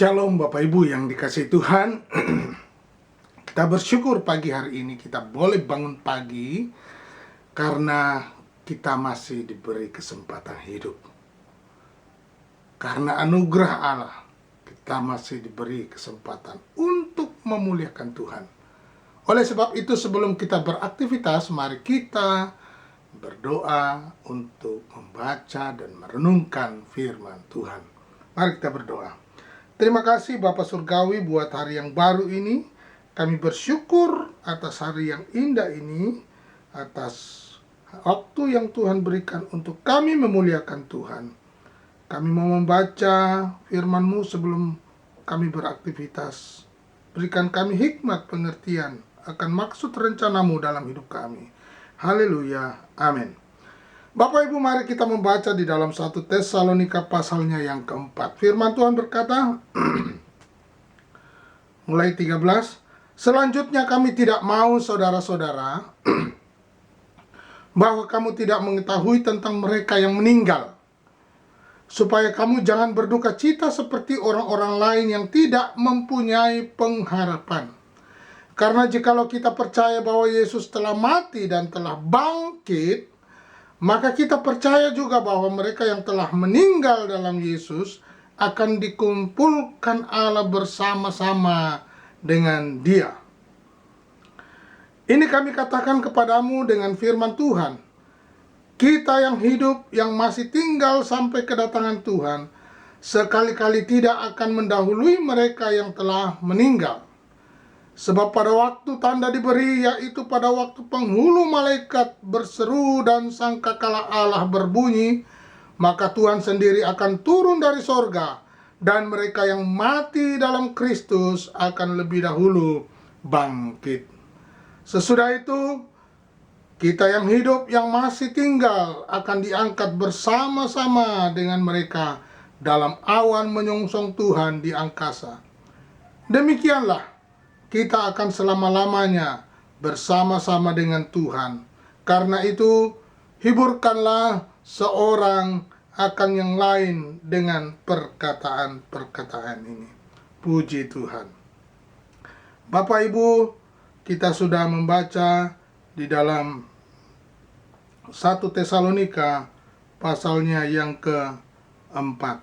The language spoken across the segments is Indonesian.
Shalom Bapak Ibu yang dikasihi Tuhan. Kita bersyukur pagi hari ini kita boleh bangun pagi karena kita masih diberi kesempatan hidup. Karena anugerah Allah, kita masih diberi kesempatan untuk memuliakan Tuhan. Oleh sebab itu, sebelum kita beraktivitas, mari kita berdoa untuk membaca dan merenungkan firman Tuhan. Mari kita berdoa. Terima kasih Bapa Surgawi buat hari yang baru ini. Kami bersyukur atas hari yang indah ini, atas waktu yang Tuhan berikan untuk kami memuliakan Tuhan. Kami mau membaca firman-Mu sebelum kami beraktivitas. Berikan kami hikmat pengertian akan maksud rencana-Mu dalam hidup kami. Haleluya, amin. Bapak Ibu, mari kita membaca di dalam 1 Tesalonika pasalnya yang keempat. Firman Tuhan berkata, mulai 13, selanjutnya kami tidak mau saudara-saudara bahwa kamu tidak mengetahui tentang mereka yang meninggal, supaya kamu jangan berduka cita seperti orang-orang lain yang tidak mempunyai pengharapan. Karena jikalau kita percaya bahwa Yesus telah mati dan telah bangkit, maka kita percaya juga bahwa mereka yang telah meninggal dalam Yesus akan dikumpulkan Allah bersama-sama dengan Dia. Ini kami katakan kepadamu dengan firman Tuhan. Kita yang hidup, yang masih tinggal sampai kedatangan Tuhan, sekali-kali tidak akan mendahului mereka yang telah meninggal. Sebab pada waktu tanda diberi, yaitu pada waktu penghulu malaikat berseru dan sangkakala Allah berbunyi, maka Tuhan sendiri akan turun dari sorga, dan mereka yang mati dalam Kristus akan lebih dahulu bangkit. Sesudah itu, kita yang hidup, yang masih tinggal, akan diangkat bersama-sama dengan mereka dalam awan menyongsong Tuhan di angkasa. Demikianlah, kita akan selama-lamanya bersama-sama dengan Tuhan. Karena itu, hiburkanlah seorang akan yang lain dengan perkataan-perkataan ini. Puji Tuhan. Bapak Ibu, kita sudah membaca di dalam 1 Tesalonika pasalnya yang keempat,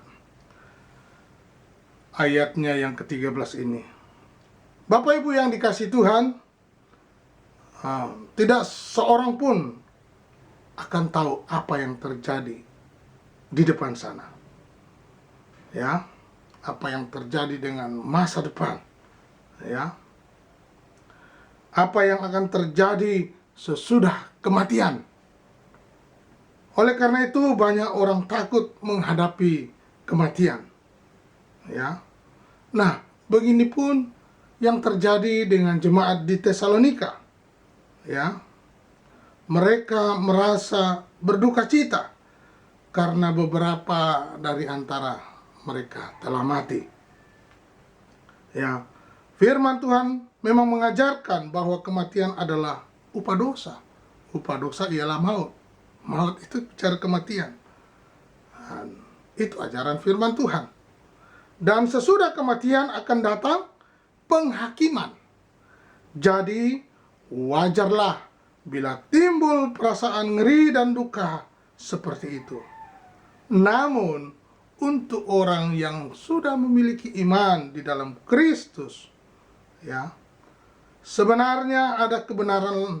ayatnya yang ke-13 ini. Bapak Ibu yang dikasihi Tuhan, tidak seorang pun akan tahu apa yang terjadi di depan sana. Ya, apa yang terjadi dengan masa depan. Ya. Apa yang akan terjadi sesudah kematian. Oleh karena itu banyak orang takut menghadapi kematian. Ya. Nah, begini pun yang terjadi dengan jemaat di Tesalonika. Ya. Mereka merasa berduka cita karena beberapa dari antara mereka telah mati. Ya. Firman Tuhan memang mengajarkan bahwa kematian adalah upah dosa. Upah dosa ialah maut. Maut itu bicara kematian. Dan itu ajaran firman Tuhan. Dan sesudah kematian akan datang penghakiman. Jadi wajarlah bila timbul perasaan ngeri dan duka seperti itu. Namun untuk orang yang sudah memiliki iman di dalam Kristus, ya, sebenarnya ada kebenaran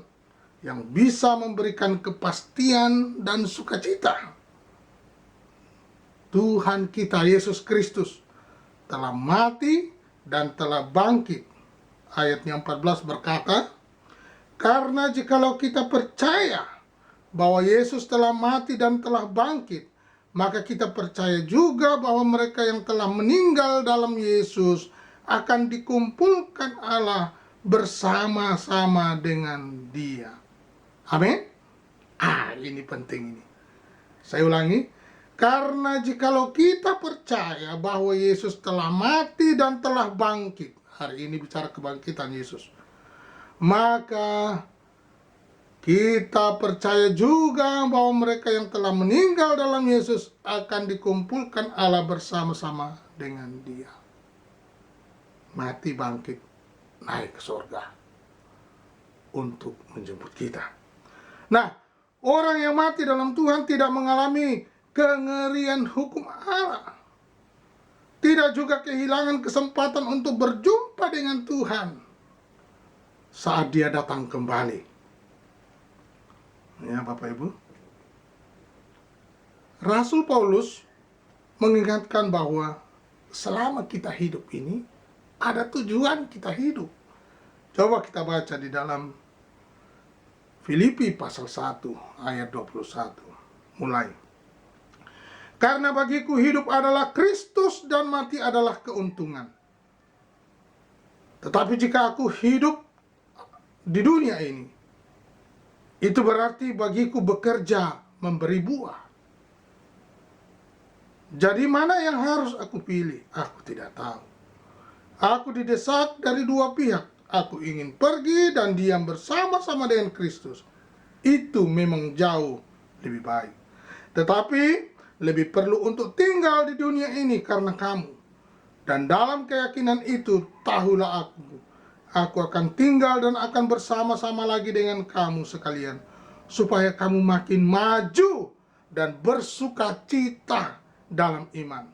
yang bisa memberikan kepastian dan sukacita. Tuhan kita Yesus Kristus telah mati dan telah bangkit. Ayatnya 14 berkata, karena jikalau kita percaya bahwa Yesus telah mati dan telah bangkit, maka kita percaya juga bahwa mereka yang telah meninggal dalam Yesus akan dikumpulkan Allah bersama-sama dengan Dia. Amin. Ini penting ini. Saya ulangi. Karena jikalau kita percaya bahwa Yesus telah mati dan telah bangkit, hari ini bicara kebangkitan Yesus, maka kita percaya juga bahwa mereka yang telah meninggal dalam Yesus akan dikumpulkan Allah bersama-sama dengan Dia. mati, bangkit, naik ke surga untuk menjemput kita. Nah, orang yang mati dalam Tuhan tidak mengalami kengerian hukum Allah, tidak juga kehilangan kesempatan untuk berjumpa dengan Tuhan saat dia datang kembali. Ya, Bapak Ibu, Rasul Paulus mengingatkan bahwa selama kita hidup ini ada tujuan kita hidup. Coba kita baca di dalam Filipi pasal 1 ayat 21 mulai. Karena bagiku hidup adalah Kristus dan mati adalah keuntungan. Tetapi jika aku hidup di dunia ini, itu berarti bagiku bekerja memberi buah. Jadi mana yang harus aku pilih? Aku tidak tahu. Aku didesak dari dua pihak. Aku ingin pergi dan diam bersama-sama dengan Kristus. Itu memang jauh lebih baik. Tetapi lebih perlu untuk tinggal di dunia ini karena kamu. Dan dalam keyakinan itu, tahulah aku akan tinggal dan akan bersama-sama lagi dengan kamu sekalian, supaya kamu makin maju dan bersukacita dalam iman,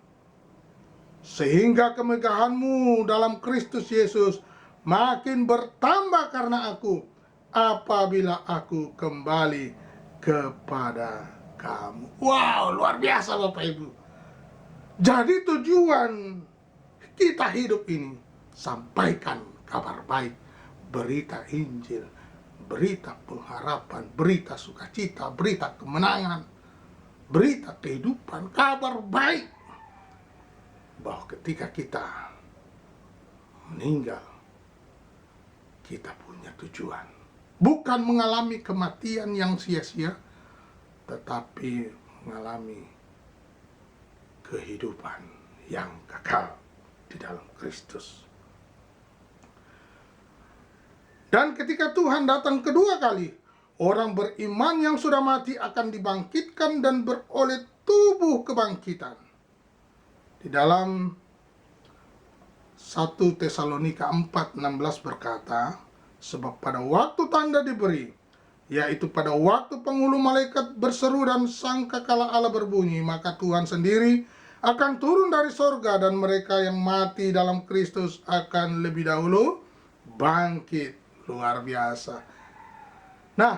sehingga kemegahanmu dalam Kristus Yesus makin bertambah karena aku, apabila aku kembali kepada kamu. Wow, luar biasa Bapak Ibu. Jadi tujuan kita hidup ini, sampaikan kabar baik, berita Injil, berita pengharapan, berita sukacita, berita kemenangan, berita kehidupan, kabar baik, bahwa ketika kita meninggal, kita punya tujuan. Bukan mengalami kematian yang sia-sia, tetapi mengalami kehidupan yang kekal di dalam Kristus. Dan ketika Tuhan datang kedua kali, orang beriman yang sudah mati akan dibangkitkan dan beroleh tubuh kebangkitan. Di dalam 1 Tesalonika 4:16 berkata, sebab pada waktu tanda diberi, yaitu pada waktu penghulu malaikat berseru dan sangkakala Allah berbunyi, maka Tuhan sendiri akan turun dari sorga dan mereka yang mati dalam Kristus akan lebih dahulu bangkit. Luar biasa. Nah,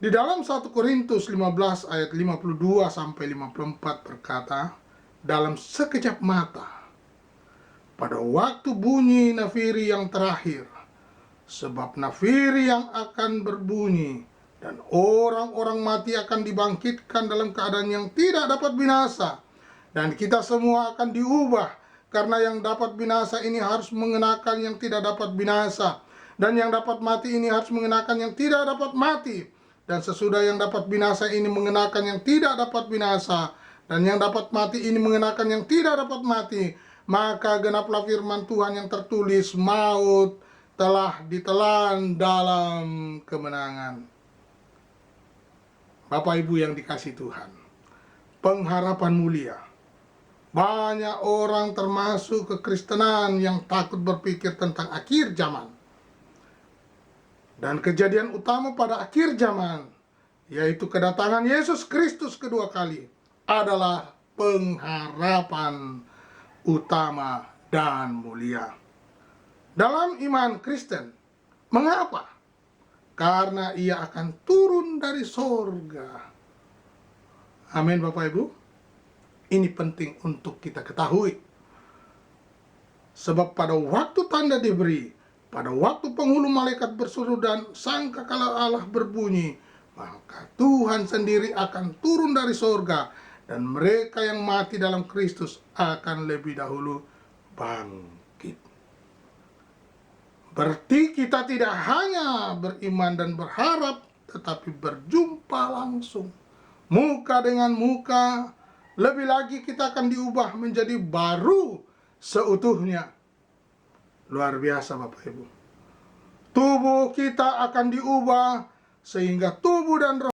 di dalam 1 Korintus 15 ayat 52 sampai 54 berkata, dalam sekejap mata, pada waktu bunyi nafiri yang terakhir, sebab nafiri yang akan berbunyi, dan orang-orang mati akan dibangkitkan dalam keadaan yang tidak dapat binasa, dan kita semua akan diubah, karena yang dapat binasa ini harus mengenakan yang tidak dapat binasa, dan yang dapat mati ini harus mengenakan yang tidak dapat mati. Dan sesudah yang dapat binasa ini mengenakan yang tidak dapat binasa, dan yang dapat mati ini mengenakan yang tidak dapat mati, maka genaplah firman Tuhan yang tertulis, maut telah ditelan dalam kemenangan. Bapak Ibu yang dikasihi Tuhan, pengharapan mulia. Banyak orang termasuk kekristenan yang takut berpikir tentang akhir zaman. Dan kejadian utama pada akhir zaman, yaitu kedatangan Yesus Kristus kedua kali, adalah pengharapan utama dan mulia dalam iman Kristen. Mengapa? Karena ia akan turun dari sorga. Amin Bapak Ibu. Ini penting untuk kita ketahui. Sebab pada waktu tanda diberi, pada waktu penghulu malaikat berseru dan sangkakala Allah berbunyi, maka Tuhan sendiri akan turun dari sorga, dan mereka yang mati dalam Kristus akan lebih dahulu bangkit. Berarti kita tidak hanya beriman dan berharap, tetapi berjumpa langsung, muka dengan muka. Lebih lagi kita akan diubah menjadi baru seutuhnya. Luar biasa Bapak Ibu. Tubuh kita akan diubah sehingga tubuh dan roh